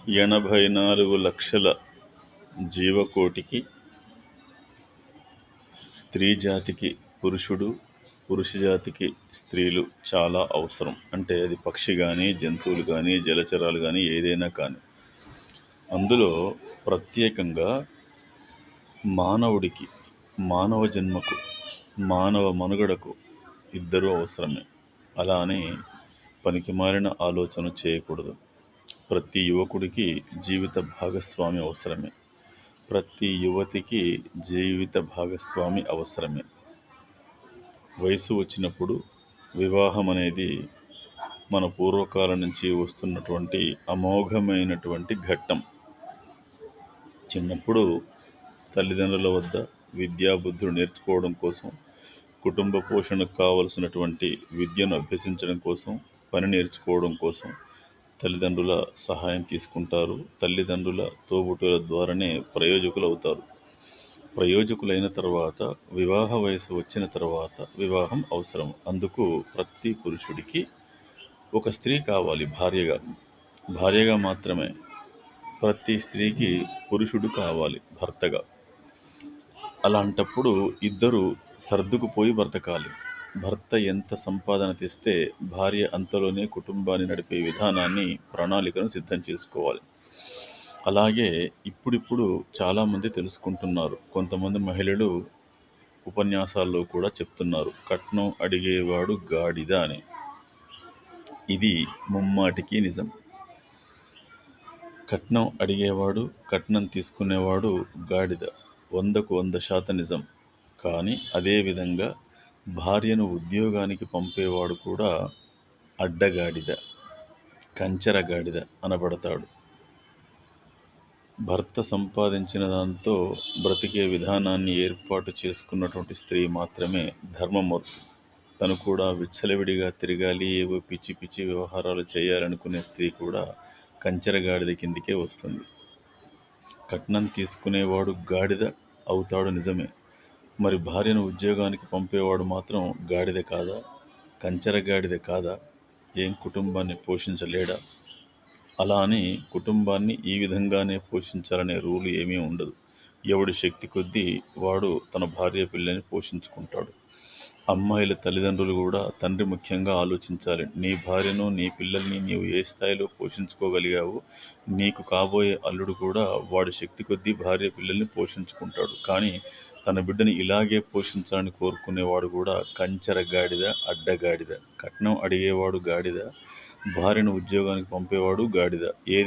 84,00,000 జీవకోటికి స్త్రీ జాతికి పురుషుడు, పురుష జాతికి స్త్రీలు చాలా అవసరం. అంటే అది పక్షి కానీ, జంతువులు కానీ, జలచరాలు కానీ, ఏదైనా కానీ. అందులో ప్రత్యేకంగా మానవుడికి, మానవ జన్మకు, మానవ మనుగడకు ఇద్దరూ అవసరమే. అలా అని పనికిమాలిన ఆలోచన చేయకూడదు. ప్రతి యువకుడికి జీవిత భాగస్వామి అవసరమే. ప్రతి యువతికి జీవిత భాగస్వామి అవసరమే. వయసు వచ్చినప్పుడు వివాహం అనేది మన పూర్వకాలం నుంచి వస్తున్నటువంటి అమోఘమైనటువంటి ఘట్టం. చిన్నప్పుడు తల్లిదండ్రుల వద్ద విద్యాబుద్ధులు నేర్చుకోవడం కోసం, కుటుంబ పోషణకు కావలసినటువంటి విద్యను అభ్యసించడం కోసం, పని నేర్చుకోవడం కోసం తల్లిదండ్రుల సహాయం తీసుకుంటారు. తల్లిదండ్రుల తోబుట్టుల ద్వారానే ప్రయోజకులు అవుతారు. ప్రయోజకులైన తర్వాత, వివాహ వయసు వచ్చిన తర్వాత వివాహం అవసరం. అందుకు ప్రతి పురుషుడికి ఒక స్త్రీ కావాలి భార్యగా. భార్యగా మాత్రమే. ప్రతి స్త్రీకి పురుషుడు కావాలి భర్తగా. అలాంటప్పుడు ఇద్దరు సర్దుకుపోయి బ్రతకాలి. భర్త ఎంత సంపాదన తెస్తే భార్య అంతలోనే కుటుంబాన్ని నడిపే విధానాన్ని, ప్రణాళికను సిద్ధం చేసుకోవాలి. అలాగే ఇప్పుడిప్పుడు చాలామంది తెలుసుకుంటున్నారు. కొంతమంది మహిళలు ఉపన్యాసాల్లో కూడా చెప్తున్నారు, కట్నం అడిగేవాడు గాడిద అని. ఇది ముమ్మాటికి నిజం. కట్నం అడిగేవాడు, కట్నం తీసుకునేవాడు గాడిద. 100% నిజం. కానీ అదేవిధంగా భార్యను ఉద్యోగానికి పంపేవాడు కూడా అడ్డగాడిద, కంచెరగాడిద అనబడతాడు. భర్త సంపాదించిన దాంతో బ్రతికే విధానాన్ని ఏర్పాటు చేసుకున్నటువంటి స్త్రీ మాత్రమే ధర్మమూర్తి. తను కూడా విచ్చలవిడిగా తిరగాలి, ఏవో పిచ్చి పిచ్చి వ్యవహారాలు చేయాలనుకునే స్త్రీ కూడా కంచెరగాడిద కిందికే వస్తుంది. కట్నం తీసుకునేవాడు గాడిద అవుతాడు నిజమే. మరి భార్యను ఉద్యోగానికి పంపేవాడు మాత్రం గాడిద కాదా? కంచెరగాడిద కాదా? ఏం కుటుంబాన్ని పోషించలేడా? అలా అని కుటుంబాన్ని ఈ విధంగానే పోషించాలనే రూలు ఏమీ ఉండదు. ఎవడి శక్తి కొద్దీ వాడు తన భార్య పిల్లని పోషించుకుంటాడు. అమ్మాయిల తల్లిదండ్రులు కూడా తండ్రి ముఖ్యంగా ఆలోచించాలి. నీ భార్యను, నీ పిల్లల్ని నీవు ఏ స్థాయిలో పోషించుకోగలిగావో నీకు కాబోయే అల్లుడు కూడా వాడి శక్తి కొద్దీ భార్య పిల్లల్ని పోషించుకుంటాడు. కానీ తన బిడ్డని ఇలాగే పోషించాలని కోరుకునేవాడు కూడా కంచెరగాడిద, అడ్డగాడిద. కట్నం అడిగేవాడు గాడిద, భార్యను ఉద్యోగానికి పంపేవాడు గాడిద. ఏది